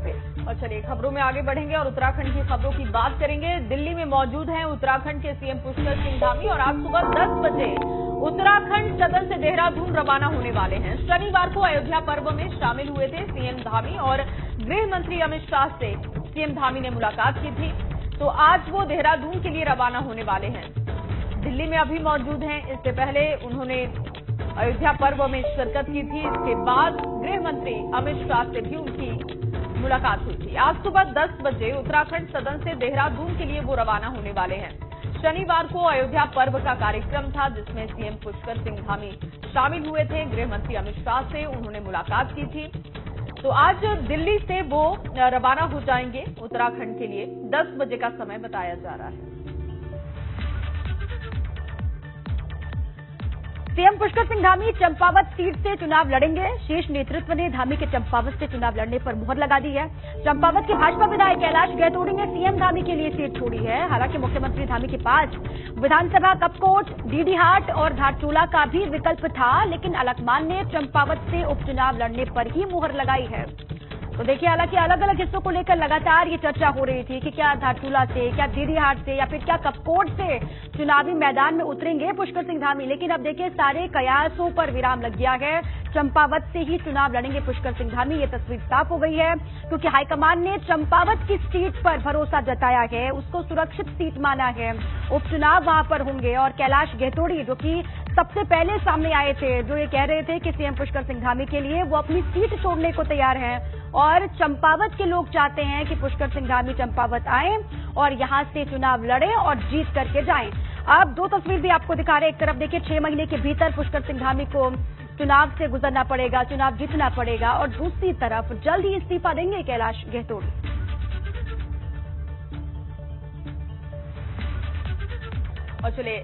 पे। और चलिए खबरों में आगे बढ़ेंगे और उत्तराखंड की खबरों की बात करेंगे। दिल्ली में मौजूद हैं उत्तराखंड के सीएम पुष्कर सिंह धामी और आज सुबह 10 बजे उत्तराखंड सदन से देहरादून रवाना होने वाले हैं। शनिवार को अयोध्या पर्व में शामिल हुए थे सीएम धामी और गृह मंत्री अमित शाह से सीएम धामी ने मुलाकात की थी। तो आज वो देहरादून के लिए रवाना होने वाले हैं। दिल्ली में अभी मौजूद हैं। इससे पहले उन्होंने अयोध्या पर्व में शिरकत की थी। इसके बाद गृह मंत्री अमित शाह से भी उनकी मुलाकात हुई थी। आज सुबह 10 बजे उत्तराखंड सदन से देहरादून के लिए वो रवाना होने वाले हैं। शनिवार को अयोध्या पर्व का कार्यक्रम था जिसमें सीएम पुष्कर सिंह धामी शामिल हुए थे। गृह मंत्री अमित शाह से उन्होंने मुलाकात की थी। तो आज दिल्ली से वो रवाना हो जाएंगे उत्तराखंड के लिए। 10 बजे का समय बताया जा रहा है। सीएम पुष्कर सिंह धामी चंपावत सीट से चुनाव लड़ेंगे। शीर्ष नेतृत्व ने धामी के चंपावत से चुनाव लड़ने पर मुहर लगा दी है। चंपावत के भाजपा विधायक कैलाश गहतोड़ी ने सीएम धामी के लिए सीट छोड़ी है। हालांकि मुख्यमंत्री धामी के पास विधानसभा कपकोट, डीडीहाट और धारचूला का भी विकल्प था, लेकिन अलकमान ने चंपावत से उपचुनाव लड़ने पर ही मुहर लगाई है। तो देखिए, हालांकि अलग अलग हिस्सों को लेकर लगातार ये चर्चा हो रही थी कि क्या धारचूला से, क्या डीडीहाट से या फिर क्या कपकोट से चुनावी मैदान में उतरेंगे पुष्कर सिंह धामी। लेकिन अब देखिए, सारे कयासों पर विराम लग गया है। चंपावत से ही चुनाव लड़ेंगे पुष्कर सिंह धामी। ये तस्वीर साफ हो गई है क्योंकि हाईकमान ने चंपावत की सीट पर भरोसा जताया है, उसको सुरक्षित सीट माना है। उपचुनाव वहां पर होंगे और कैलाश गहतोड़ी जो कि सबसे पहले सामने आए थे, जो ये कह रहे थे कि सीएम पुष्कर सिंह धामी के लिए वो अपनी सीट छोड़ने को तैयार हैं और चंपावत के लोग चाहते हैं कि पुष्कर सिंह धामी चंपावत आए और यहां से चुनाव लड़ें और जीत करके जाएं। अब दो तस्वीर भी आपको दिखा रहे हैं। एक तरफ देखिए, 6 महीने के भीतर पुष्कर सिंह धामी को चुनाव से गुजरना पड़ेगा, चुनाव जीतना पड़ेगा, और दूसरी तरफ जल्द ही इस्तीफा देंगे कैलाश गहतोड़ी। और चलिए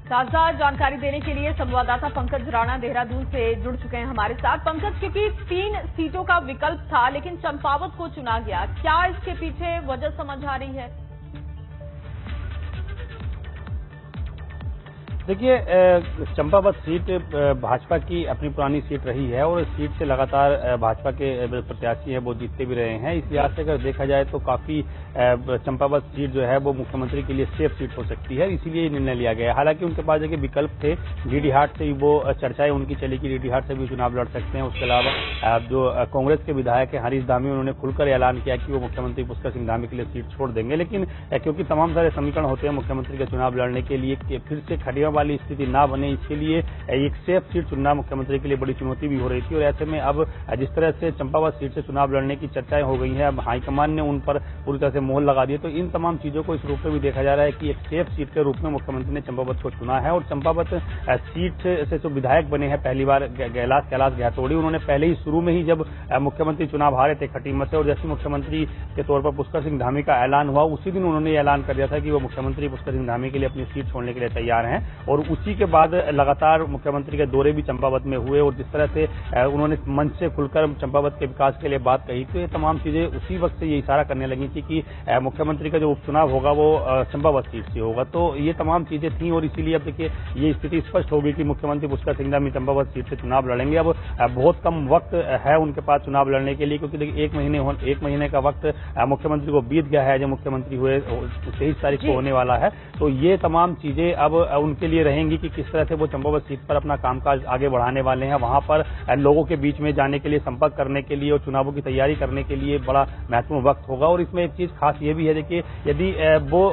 ताजा जानकारी देने के लिए संवाददाता पंकज राणा देहरादून से जुड़ चुके हैं हमारे साथ। पंकज, क्योंकि 3 सीटों का विकल्प था लेकिन चंपावत को चुना गया, क्या इसके पीछे वजह समझ आ रही है? देखिए, चंपावत सीट भाजपा की अपनी पुरानी सीट रही है और इस सीट से लगातार भाजपा के प्रत्याशी हैं वो जीतते भी रहे हैं। इस लिहाज से अगर देखा जाए तो काफी चंपावत सीट जो है वो मुख्यमंत्री के लिए सेफ सीट हो सकती है, इसीलिए ये निर्णय लिया गया है। हालांकि उनके पास देखिए विकल्प थे, डीडीहाट से वो चर्चाएं उनकी चली कि डीडीहाट से भी चुनाव लड़ सकते हैं। उसके अलावा जो कांग्रेस के विधायक है हरीश धामी, उन्होंने खुलकर ऐलान किया कि वो मुख्यमंत्री पुष्कर सिंह धामी के लिए सीट छोड़ देंगे। लेकिन क्योंकि तमाम सारे समीकरण होते हैं मुख्यमंत्री के चुनाव लड़ने के लिए कि फिर से खड़िया वाली स्थिति ना बने, इसके लिए एक सेफ सीट चुनना मुख्यमंत्री के लिए बड़ी चुनौती भी हो रही थी। और ऐसे में अब जिस तरह से चंपावत सीट से चुनाव लड़ने की चर्चाएं हो गई हैं, अब हाईकमान ने उन पर पूरी तरह से मोहर लगा दी है। तो इन तमाम चीजों को इस रूप में भी देखा जा रहा है कि एक सेफ सीट के रूप में मुख्यमंत्री ने चंपावत को चुना है। और चंपावत सीट से जो विधायक बने हैं पहली बार कैलाश गहतोड़ी, उन्होंने पहले ही शुरू में ही जब मुख्यमंत्री चुनाव हारे थे खटीमत से और जैसे मुख्यमंत्री के तौर पर पुष्कर सिंह धामी का ऐलान हुआ, उसी दिन उन्होंने ऐलान कर दिया था कि वो मुख्यमंत्री पुष्कर सिंह धामी के लिए अपनी सीट छोड़ने के लिए तैयार हैं। और उसी के बाद लगातार मुख्यमंत्री के दौरे भी चंपावत में हुए और जिस तरह से उन्होंने मंच से खुलकर चंपावत के विकास के लिए बात कही, तो ये तमाम चीजें उसी वक्त से ये इशारा करने लगी थी कि मुख्यमंत्री का जो उपचुनाव होगा वो चंपावत सीट से होगा। तो ये तमाम चीजें थी और इसीलिए अब देखिए ये स्थिति स्पष्ट हो गई कि मुख्यमंत्री पुष्कर सिंह धामी चंपावत सीट से चुनाव लड़ेंगे। अब बहुत कम वक्त है उनके पास चुनाव लड़ने के लिए, क्योंकि देखिए 1 महीने का वक्त मुख्यमंत्री को बीत गया है। जब मुख्यमंत्री हुए 23 तारीख को होने वाला है, तो ये तमाम चीजें अब उनके लिए रहेंगी कि किस तरह से वो चंपावत सीट पर अपना कामकाज आगे बढ़ाने वाले हैं। वहां पर लोगों के बीच में जाने के लिए, संपर्क करने के लिए और चुनावों की तैयारी करने के लिए बड़ा महत्वपूर्ण वक्त होगा। और इसमें एक चीज खास ये भी है, देखिए यदि वो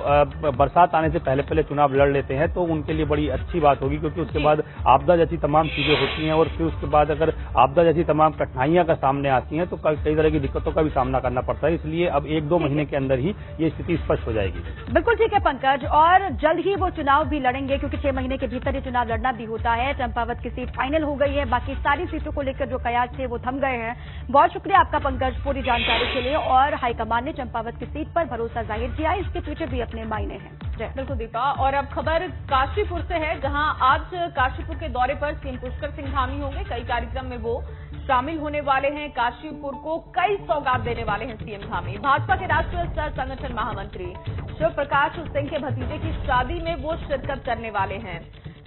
बरसात आने से पहले चुनाव लड़ लेते हैं तो उनके लिए बड़ी अच्छी बात होगी, क्योंकि उसके बाद आपदा जैसी तमाम चीजें होती हैं और फिर उसके बाद अगर आपदा जैसी तमाम कठिनाइयां का सामने आती हैं तो कई तरह की दिक्कतों का भी सामना करना पड़ता है। इसलिए अब 1-2 महीने के अंदर ही ये स्थिति स्पष्ट हो जाएगी। बिल्कुल ठीक है पंकज, और जल्द ही वो चुनाव भी लड़ेंगे क्योंकि 6 महीने के भीतर ये चुनाव लड़ना भी होता है। चंपावत की सीट फाइनल हो गई है, बाकी सारी सीटों को लेकर जो कयास थे वो थम गए हैं। बहुत शुक्रिया आपका पंकज पूरी जानकारी के लिए। और हाईकमान ने चंपावत की सीट पर भरोसा जाहिर किया, इसके पीछे भी अपने मायने हैं। बिल्कुल दीपा, और अब खबर काशीपुर से है, जहां आज काशीपुर के दौरे पर सीएम पुष्कर सिंह धामी होंगे। कई कार्यक्रम में वो शामिल होने वाले हैं। काशीपुर को कई सौगात देने वाले हैं सीएम धामी। भाजपा के राष्ट्रीय स्तर संगठन महामंत्री शिव प्रकाश सिंह के भतीजे की शादी में वो शिरकत करने वाले हैं।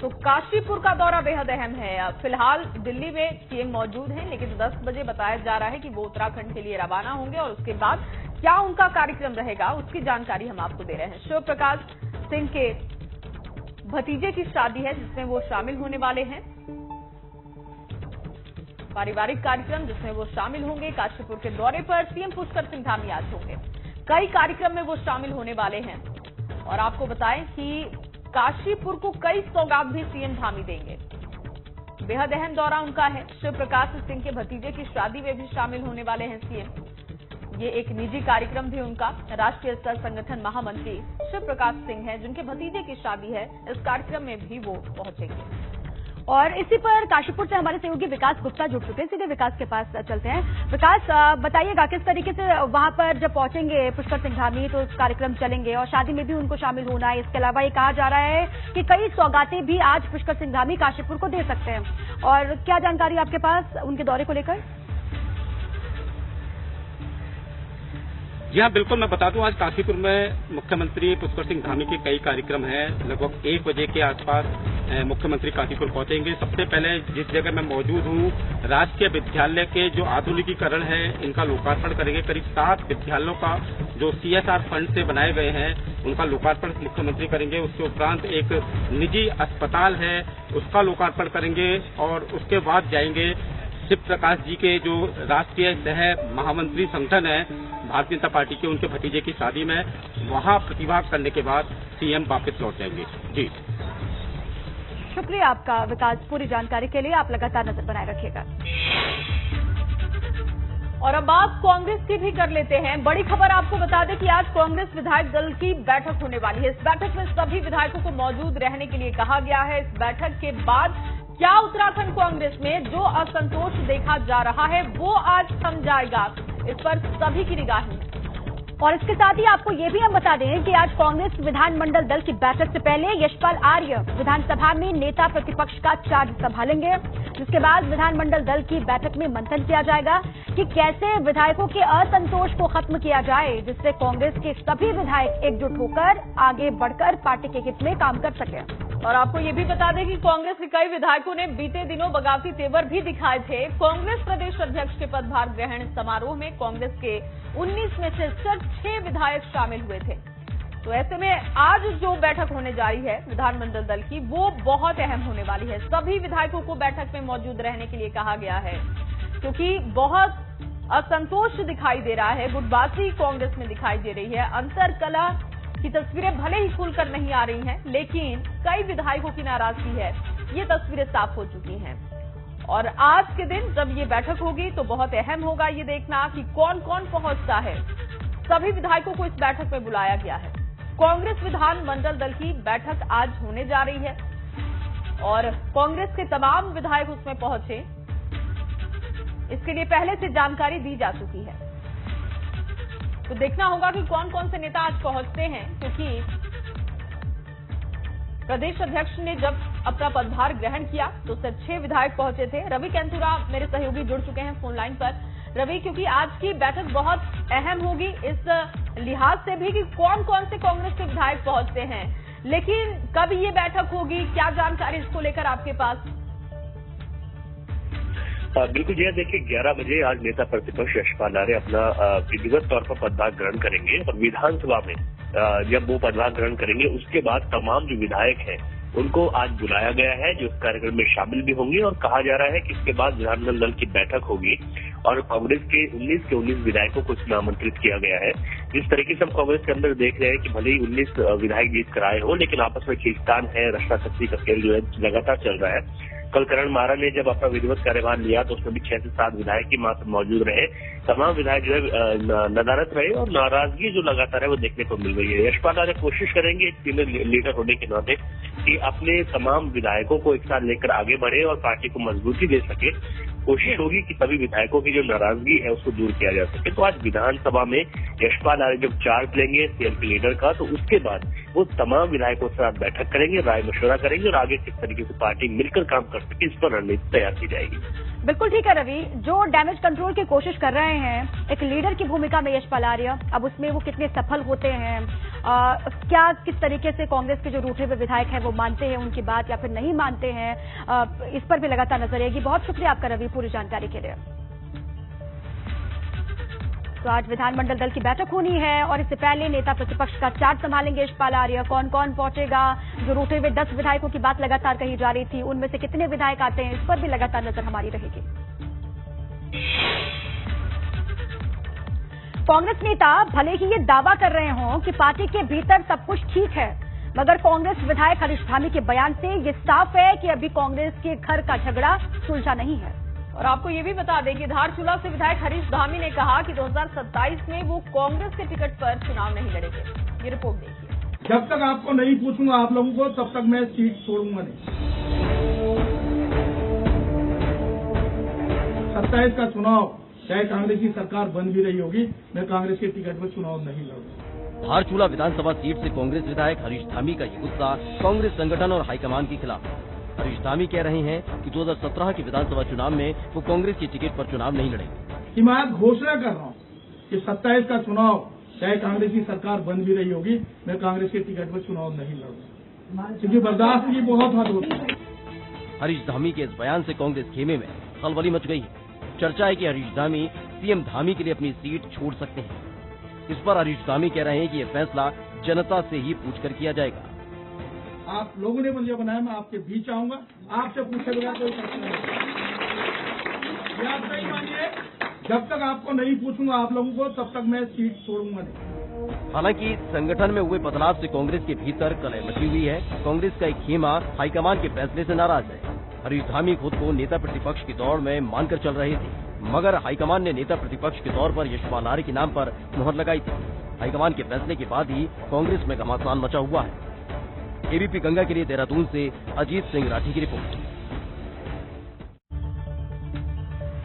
तो काशीपुर का दौरा बेहद अहम है। फिलहाल दिल्ली में सीएम मौजूद हैं, लेकिन 10 बजे बताया जा रहा है कि वो उत्तराखंड के लिए रवाना होंगे और उसके बाद क्या उनका कार्यक्रम रहेगा उसकी जानकारी हम आपको दे रहे हैं। शिव प्रकाश सिंह के भतीजे की शादी है जिसमें वो शामिल होने वाले हैं, पारिवारिक कार्यक्रम जिसमें वो शामिल होंगे। काशीपुर के दौरे पर सीएम पुष्कर सिंह धामी आज होंगे, कई कार्यक्रम में वो शामिल होने वाले हैं और आपको बताएं कि काशीपुर को कई सौगात भी सीएम धामी देंगे। बेहद अहम दौरा उनका है। शिव प्रकाश सिंह के भतीजे की शादी में भी शामिल होने वाले हैं सीएम। ये एक निजी कार्यक्रम भी उनका। राष्ट्रीय स्तर संगठन महामंत्री शिव प्रकाश सिंह है जिनके भतीजे की शादी है, इस कार्यक्रम में भी वो पहुंचेंगे। और इसी पर काशीपुर से हमारे सहयोगी विकास गुप्ता जुड़ चुके हैं, सीधे विकास के पास चलते हैं। विकास, बताइएगा किस तरीके से वहां पर जब पहुंचेंगे पुष्कर सिंह धामी तो कार्यक्रम चलेंगे और शादी में भी उनको शामिल होना है। इसके अलावा ये कहा जा रहा है कि कई सौगातें भी आज पुष्कर सिंह धामी काशीपुर को दे सकते हैं, और क्या जानकारी आपके पास उनके दौरे को लेकर? जी हाँ, बिल्कुल मैं बता दूं, आज काशीपुर में मुख्यमंत्री पुष्कर सिंह धामी के कई कार्यक्रम हैं। लगभग 1 बजे के आसपास मुख्यमंत्री काशीपुर पहुंचेंगे। सबसे पहले जिस जगह मैं मौजूद हूं, राजकीय विद्यालय के जो आधुनिकीकरण है इनका लोकार्पण करेंगे। करीब 7 विद्यालयों का जो CSR फंड से बनाए गए हैं उनका लोकार्पण मुख्यमंत्री करेंगे। उसके उपरांत एक निजी अस्पताल है उसका लोकार्पण करेंगे और उसके बाद जाएंगे शिव प्रकाश जी के जो राष्ट्रीय सह महामंत्री संगठन है भारतीय जनता पार्टी के, उनके भतीजे की शादी में वहां प्रतिभाग करने के बाद सीएम वापस लौट जाएंगे। जी शुक्रिया आपका विकास, पूरी जानकारी के लिए। आप लगातार नजर बनाए रखिएगा। और अब बात कांग्रेस की भी कर लेते हैं। बड़ी खबर आपको बता दें कि आज कांग्रेस विधायक दल की बैठक होने वाली है। इस बैठक में सभी विधायकों को मौजूद रहने के लिए कहा गया है। इस बैठक के बाद क्या उत्तराखंड कांग्रेस में जो असंतोष देखा जा रहा है वो आज थम जाएगा, इस पर सभी की निगाहें। और इसके साथ ही आपको ये भी हम बता दें कि आज कांग्रेस विधानमंडल दल की बैठक से पहले यशपाल आर्य विधानसभा में नेता प्रतिपक्ष का चार्ज संभालेंगे, जिसके बाद विधानमंडल दल की बैठक में मंथन किया जाएगा कि कैसे विधायकों के असंतोष को खत्म किया जाए, जिससे कांग्रेस के सभी विधायक एकजुट होकर आगे बढ़कर पार्टी के हित में काम कर सके। और आपको ये भी बता दें कि कांग्रेस के कई विधायकों ने बीते दिनों बगावती तेवर भी दिखाए थे। कांग्रेस प्रदेश अध्यक्ष के पदभार ग्रहण समारोह में कांग्रेस के 19 में से सिर्फ 6 विधायक शामिल हुए थे। तो ऐसे में आज जो बैठक होने जा रही है विधानमंडल दल की वो बहुत अहम होने वाली है। सभी विधायकों को बैठक में मौजूद रहने के लिए कहा गया है क्योंकि बहुत असंतोष दिखाई दे रहा है, गुटबाजी कांग्रेस में दिखाई दे रही है। अंतरकलह की तस्वीरें भले ही खुलकर नहीं आ रही हैं, लेकिन कई विधायकों की नाराजगी है, ये तस्वीरें साफ हो चुकी हैं। और आज के दिन जब ये बैठक होगी तो बहुत अहम होगा ये देखना कि कौन कौन पहुंचता है। सभी विधायकों को इस बैठक में बुलाया गया है। कांग्रेस विधानमंडल दल की बैठक आज होने जा रही है और कांग्रेस के तमाम विधायक उसमें पहुंचे, इसके लिए पहले से जानकारी दी जा चुकी है। तो देखना होगा कि कौन कौन से नेता आज पहुंचते हैं, क्योंकि प्रदेश अध्यक्ष ने जब अपना पदभार ग्रहण किया तो सिर्फ 6 विधायक पहुंचे थे। रवि कैंथुरा मेरे सहयोगी जुड़ चुके हैं फोन लाइन पर। रवि, क्योंकि आज की बैठक बहुत अहम होगी इस लिहाज से भी कि कौन कौन से कांग्रेस के विधायक पहुंचते हैं, लेकिन कब ये बैठक होगी, क्या जानकारी इसको लेकर आपके पास? बिल्कुल जी, देखिए 11 बजे आज नेता प्रतिपक्ष यशपाल आर्य अपना विधिवत तौर पर पदभार ग्रहण करेंगे और विधानसभा में जब वो पदभार ग्रहण करेंगे उसके बाद तमाम जो विधायक हैं उनको आज बुलाया गया है जो इस कार्यक्रम में शामिल भी होंगे। और कहा जा रहा है कि इसके बाद विधानमंडल दल की बैठक होगी और कांग्रेस के 19 विधायकों को इसमें आमंत्रित किया गया है। जिस तरीके से हम कांग्रेस के अंदर देख रहे हैं कि भले ही 19 विधायक जीत कर आए हो, लेकिन आपस में खींचतान है, रस्साकसी का खेल जो है लगातार चल रहा है। कल करण मारा ने जब अपना विधिवत कार्यभार लिया तो उसमें भी 6 से 7 विधायक ही मात्र मौजूद रहे। तमाम विधायक जो है नदारत रहे और नाराजगी जो लगातार है वो देखने को मिल रही है। यशपाल आर्य कोशिश करेंगे एक सीनियर लीडर होने के नाते कि अपने तमाम विधायकों को एक साथ लेकर आगे बढ़े और पार्टी को मजबूती दे सके। कोशिश होगी कि सभी विधायकों की जो नाराजगी है उसको दूर किया जा सके। तो आज विधानसभा में यशपाल आर्य जब चार्ज लेंगे सीएम के लीडर का, तो उसके बाद वो तमाम विधायकों के साथ बैठक करेंगे, राय मशवरा करेंगे और आगे किस तरीके से पार्टी मिलकर काम कर सके इस पर रणनीति तैयार की जाएगी। बिल्कुल ठीक है रवि, जो डैमेज कंट्रोल की कोशिश कर रहे हैं एक लीडर की भूमिका में यशपाल आर्य, अब उसमें वो कितने सफल होते हैं क्या किस तरीके से कांग्रेस के जो रूठे हुए विधायक हैं वो मानते हैं उनकी बात या फिर नहीं मानते हैं, इस पर भी लगातार नजर रहेगी। बहुत शुक्रिया आपका रवि पूरी जानकारी के लिए। तो आज विधानमंडल दल की बैठक होनी है और इससे पहले नेता प्रतिपक्ष का चार्ज संभालेंगे यशपाल आर्य। कौन कौन पहुंचेगा, जो रूठे हुए 10 विधायकों की बात लगातार कही जा रही थी उनमें से कितने विधायक आते हैं, इस पर भी लगातार नजर हमारी रहेगी। कांग्रेस नेता भले ही ये दावा कर रहे हों कि पार्टी के भीतर सब कुछ ठीक है, मगर कांग्रेस विधायक हरीश धामी के बयान से ये साफ है कि अभी कांग्रेस के घर का झगड़ा सुलझा नहीं है। और आपको ये भी बता दें कि धारचूला से विधायक हरीश धामी ने कहा कि 2027 में वो कांग्रेस के टिकट पर चुनाव नहीं लड़ेंगे। ये रिपोर्ट देखिए। जब तक आपको नहीं पूछूंगा आप लोगों को, तब तक मैं सीट छोड़ूंगा नहीं। 27 का चुनाव चाहे कांग्रेस की सरकार बन भी रही होगी, मैं कांग्रेस के टिकट पर चुनाव नहीं लड़ूंगा। धारचूला विधानसभा सीट से कांग्रेस विधायक हरीश धामी का ये गुस्सा कांग्रेस संगठन और हाईकमान के खिलाफ। हरीश धामी कह रहे हैं कि 2017 के विधानसभा चुनाव में वो कांग्रेस के टिकट पर चुनाव नहीं लड़ेंगे। मैं आज घोषणा कर रहा हूं कि 27 का चुनाव चाहे कांग्रेस की सरकार बन भी रही होगी, मैं कांग्रेस के टिकट पर चुनाव नहीं लड़ूंगा, क्योंकि बर्दाश्त की बहुत हद होती है। हरीश धामी के इस बयान से कांग्रेस खेमे में खलबली मच गई है। चर्चा है कि हरीश धामी सीएम धामी के लिए अपनी सीट छोड़ सकते हैं। इस पर हरीश धामी कह रहे हैं कि यह फैसला जनता से ही पूछकर किया जाएगा। आप लोगों ने मुझे बनाया, मैं आपके बीच आऊंगा, आपसे पूछे बगैर कोई प्रश्न नहीं। आप नहीं मानिए, जब तक आपको नहीं पूछूंगा आप लोगों को, तब तक मैं सीट छोड़ूंगा नहीं। हालांकि संगठन में हुए बदलाव से कांग्रेस के भीतर कलह मची हुई है। कांग्रेस का एक खेमा हाईकमान के फैसले से नाराज है। हरीश धामी खुद को नेता प्रतिपक्ष की दौड़ में मानकर चल रहे थे, मगर हाईकमान ने नेता प्रतिपक्ष के तौर पर यशपाल आर्य के नाम पर मुहर लगाई थी। हाईकमान के फैसले के बाद ही कांग्रेस में घमासान मचा हुआ है। एबीपी गंगा के लिए देहरादून से अजीत सिंह राठी की रिपोर्ट।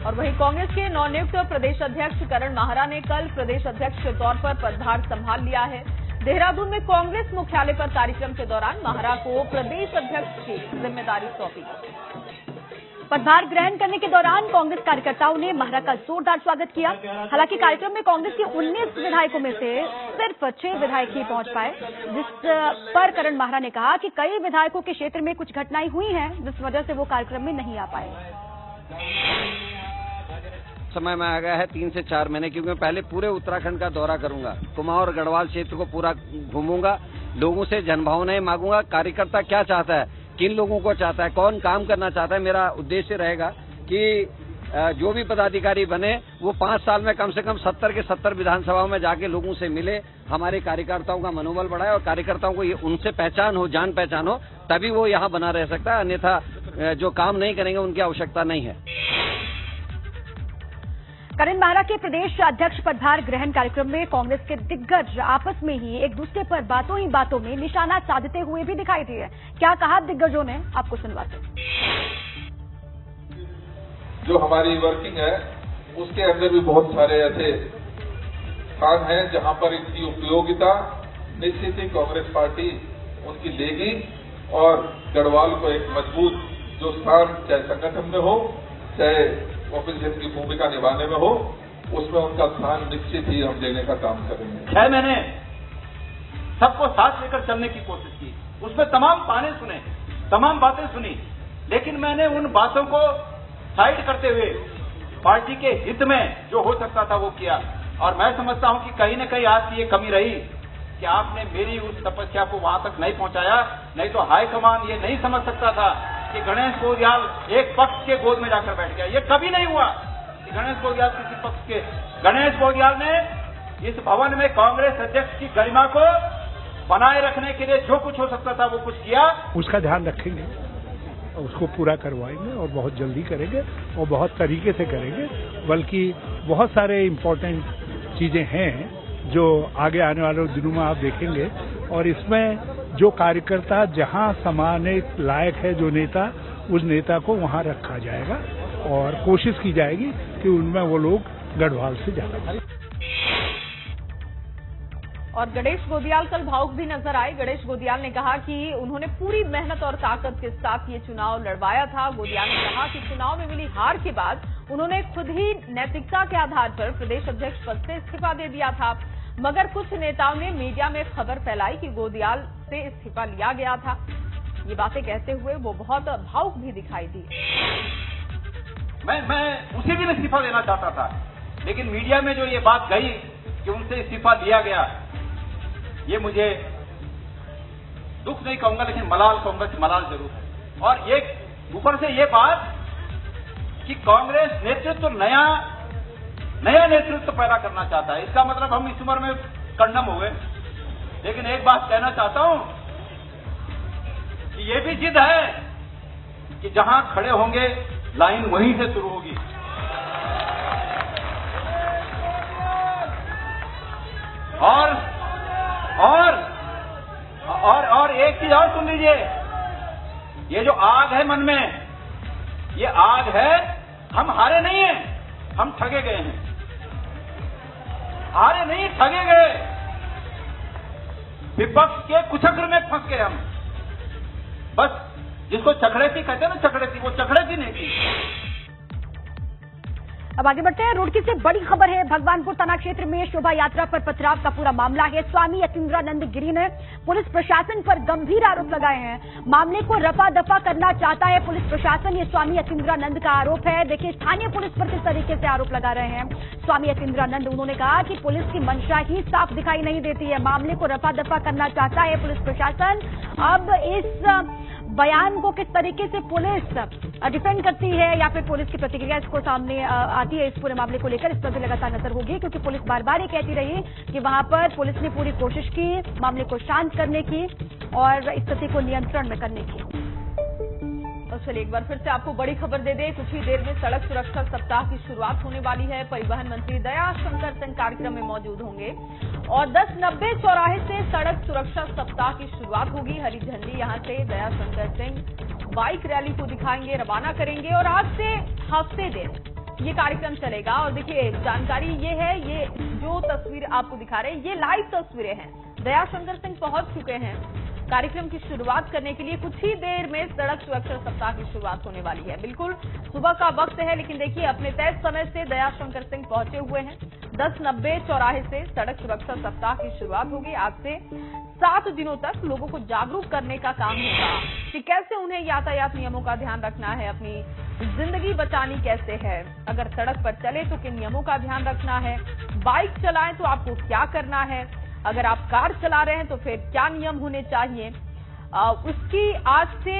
और वहीं कांग्रेस के नवनियुक्त प्रदेश अध्यक्ष करण माहरा ने कल प्रदेश अध्यक्ष के तौर पर पदभार संभाल लिया है। देहरादून में कांग्रेस मुख्यालय पर कार्यक्रम के दौरान माहरा को प्रदेश अध्यक्ष की जिम्मेदारी सौंपी। पदभार ग्रहण करने के दौरान कांग्रेस कार्यकर्ताओं ने माहरा का जोरदार स्वागत किया। हालांकि कार्यक्रम में कांग्रेस के 19 विधायकों में से सिर्फ 6 विधायक ही पहुंच पाए, जिस पर करण माहरा ने कहा कि कई विधायकों के क्षेत्र में कुछ घटनाएं हुई हैं, जिस वजह से वो कार्यक्रम में नहीं आ पाए। समय में आ गया है 3 से 4 महीने, क्योंकि मैं पहले पूरे उत्तराखंड का दौरा करूंगा, कुमाऊं और गढ़वाल क्षेत्र को पूरा घूमूंगा, लोगों से जनभावनाएं मांगूंगा, कार्यकर्ता क्या चाहता है, किन लोगों को चाहता है, कौन काम करना चाहता है। मेरा उद्देश्य रहेगा कि जो भी पदाधिकारी बने वो 5 साल में कम से कम 70 के 70 विधानसभाओं में जाके लोगों से मिले, हमारे कार्यकर्ताओं का मनोबल बढ़ाए और कार्यकर्ताओं को ये उनसे पहचान हो, जान पहचान हो, तभी वो यहाँ बना रह सकता है। अन्यथा जो काम नहीं करेंगे उनकी आवश्यकता नहीं है। करण माहरा के प्रदेश अध्यक्ष पदभार ग्रहण कार्यक्रम में कांग्रेस के दिग्गज आपस में ही एक दूसरे पर बातों ही बातों में निशाना साधते हुए भी दिखाई दिए। क्या कहा दिग्गजों ने, आपको सुनवाते हैं। जो हमारी वर्किंग है उसके अंदर भी बहुत सारे ऐसे स्थान हैं जहां पर इनकी उपयोगिता निश्चित ही कांग्रेस पार्टी उनकी लेगी और गढ़वाल को एक मजबूत जो स्थान चाहे संगठन में हो चाहे ऑपोजिशन की भूमिका निभाने में हो, उसमें उनका स्थान निश्चित ही हम देने का काम करेंगे। 6 महीने सबको साथ लेकर चलने की कोशिश की, उसमें तमाम ताने सुने, तमाम बातें सुनी, लेकिन मैंने उन बातों को साइड करते हुए पार्टी के हित में जो हो सकता था वो किया। और मैं समझता हूं कि कहीं न कहीं आपकी ये कमी रही कि आपने मेरी उस तपस्या को वहां तक नहीं पहुंचाया, नहीं तो हाईकमान ये नहीं समझ सकता था कि गणेश गोदियाल एक पक्ष के गोद में जाकर बैठ गया। ये कभी नहीं हुआ कि गणेश गोदियाल किसी पक्ष के। गणेश गोदियाल ने इस भवन में कांग्रेस अध्यक्ष की गरिमा को बनाए रखने के लिए जो कुछ हो सकता था वो कुछ किया। उसका ध्यान रखेंगे, उसको पूरा करवाएंगे और बहुत जल्दी करेंगे और बहुत तरीके से करेंगे। बल्कि बहुत सारे इम्पोर्टेंट चीजें हैं जो आगे आने वाले दिनों में आप देखेंगे, और इसमें जो कार्यकर्ता जहां समाने लायक है जो नेता, उस नेता को वहां रखा जाएगा और कोशिश की जाएगी कि उनमें वो लोग गढ़वाल से ज्यादा। और गणेश गोदियाल कल भावुक भी नजर आए। गणेश गोदियाल ने कहा कि उन्होंने पूरी मेहनत और ताकत के साथ ये चुनाव लड़वाया था। गोदियाल ने कहा कि चुनाव में मिली हार के बाद उन्होंने खुद ही नैतिकता के आधार पर प्रदेश अध्यक्ष पद से इस्तीफा दे दिया था। मगर कुछ नेताओं ने मीडिया में खबर फैलाई कि गोदियाल से इस्तीफा लिया गया था। ये बातें कहते हुए वो बहुत भावुक भी दिखाई दी। मैं उसी दिन इस्तीफा देना चाहता था, लेकिन मीडिया में जो ये बात गई कि उनसे इस्तीफा लिया गया, ये मुझे दुख नहीं कहूंगा लेकिन मलाल कहूंगा कि मलाल जरूर है। और ये ऊपर से ये बात कि कांग्रेस नेतृत्व नया नेतृत्व पैदा करना चाहता है, इसका मतलब हम इस उम्र में कंडम हुए। लेकिन एक बात कहना चाहता हूं कि ये भी जिद है कि जहां खड़े होंगे लाइन वहीं से शुरू होगी। और एक चीज और सुन लीजिए, ये जो आग है मन में, ये आग है, हम हारे नहीं हैं, हम ठगे गए हैं। हारे नहीं, ठगे गए, विपक्ष के कुचक्र में फंस गए हम। बस जिसको चकड़ेती कहते हैं ना, चकड़ेती, वो चकड़ेती नहीं थी। अब आगे बढ़ते हैं। रुड़की से बड़ी खबर है। भगवानपुर थाना क्षेत्र में शोभा यात्रा पर पथराव का पूरा मामला है। स्वामी यतीन्द्रानंद गिरी ने पुलिस प्रशासन पर गंभीर आरोप लगाए हैं। मामले को रफा दफा करना चाहता है पुलिस प्रशासन, ये स्वामी यतीन्द्रानंद का आरोप है। देखिए स्थानीय पुलिस पर किस तरीके से आरोप लगा रहे हैं स्वामी यतीन्द्रानंद। उन्होंने कहा कि पुलिस की मंशा ही साफ दिखाई नहीं देती है, मामले को रफा दफा करना चाहता है पुलिस प्रशासन। अब इस बयान को किस तरीके से पुलिस डिफेंड करती है या फिर पुलिस की प्रतिक्रिया इसको सामने आती है इस पूरे मामले को लेकर, इस पर भी लगातार नजर होगी, क्योंकि पुलिस बार बार ये कहती रही कि वहां पर पुलिस ने पूरी कोशिश की मामले को शांत करने की और स्थिति को नियंत्रण में करने की। तो चलिए एक बार फिर से आपको बड़ी खबर दे दें। कुछ ही देर में सड़क सुरक्षा सप्ताह की शुरुआत होने वाली है। परिवहन मंत्री दयाशंकर सिंह कार्यक्रम में मौजूद होंगे और 1090 चौराहे से सड़क सुरक्षा सप्ताह की शुरुआत होगी। हरी झंडी यहां से दयाशंकर सिंह बाइक रैली को दिखाएंगे, रवाना करेंगे और आज से हफ्ते दिन ये कार्यक्रम चलेगा। और देखिए जानकारी ये है, ये जो तस्वीर आपको दिखा रहे हैं ये लाइव तस्वीरें हैं। दयाशंकर सिंह पहुंच चुके हैं कार्यक्रम की शुरुआत करने के लिए। कुछ ही देर में सड़क सुरक्षा सप्ताह की शुरुआत होने वाली है। बिल्कुल सुबह का वक्त है, लेकिन देखिए अपने तय समय से दयाशंकर सिंह पहुंचे हुए हैं। 1090 चौराहे से सड़क सुरक्षा सप्ताह की शुरुआत होगी। आज से 7 दिनों तक लोगों को जागरूक करने का काम होगा कि कैसे उन्हें यातायात नियमों का ध्यान रखना है, अपनी जिंदगी बचानी कैसे है, अगर सड़क पर चले तो किन नियमों का ध्यान रखना है, बाइक चलाएं तो आपको क्या करना है, अगर आप कार चला रहे हैं तो फिर क्या नियम होने चाहिए, उसकी आज से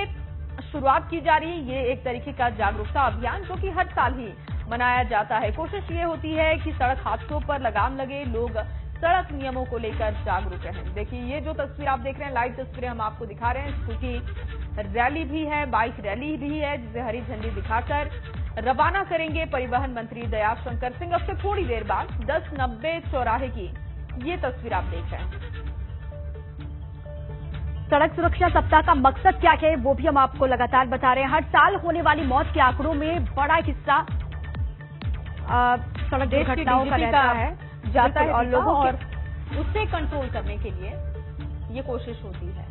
शुरुआत की जा रही है। ये एक तरीके का जागरूकता अभियान जो कि हर साल ही मनाया जाता है। कोशिश ये होती है कि सड़क हादसों पर लगाम लगे, लोग सड़क नियमों को लेकर जागरूक रहें। देखिए ये जो तस्वीर आप देख रहे हैं, लाइव तस्वीरें हम आपको दिखा रहे हैं, क्योंकि रैली भी है, बाइक रैली भी है, जिसे हरी झंडी दिखाकर रवाना करेंगे परिवहन मंत्री दयाशंकर सिंह। अब से थोड़ी देर बाद 1090 चौराहे की ये तस्वीर आप देख रहे हैं। सड़क सुरक्षा सप्ताह का मकसद क्या है वो भी हम आपको लगातार बता रहे हैं। हर साल होने वाली मौत के आंकड़ों में बड़ा हिस्सा सड़क दुर्घटनाओं का रहता है, जाता है और लोगों और उससे कंट्रोल करने के लिए ये कोशिश होती है।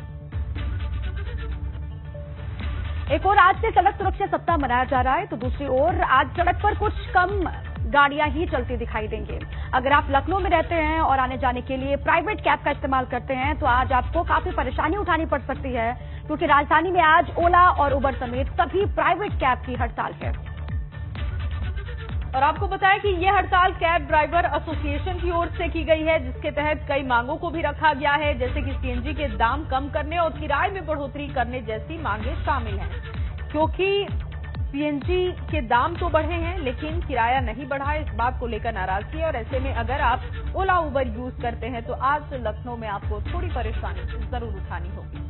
एक और आज से सड़क सुरक्षा सप्ताह मनाया जा रहा है, तो दूसरी ओर आज सड़क पर कुछ कम गाड़ियां ही चलती दिखाई देंगे। अगर आप लखनऊ में रहते हैं और आने जाने के लिए प्राइवेट कैब का इस्तेमाल करते हैं तो आज आपको काफी परेशानी उठानी पड़ सकती है, क्योंकि राजधानी में आज ओला और उबर समेत सभी प्राइवेट कैब की हड़ताल है। और आपको बताया कि ये हड़ताल कैब ड्राइवर एसोसिएशन की ओर से की गई है, जिसके तहत कई मांगों को भी रखा गया है, जैसे कि सीएनजी के दाम कम करने और किराए में बढ़ोतरी करने जैसी मांगे शामिल हैं। क्योंकि सीएनजी के दाम तो बढ़े हैं लेकिन किराया नहीं बढ़ा है, इस बात को लेकर नाराजगी है। और ऐसे में अगर आप ओला उबर यूज करते हैं तो आज लखनऊ में आपको थोड़ी परेशानी जरूर उठानी होगी।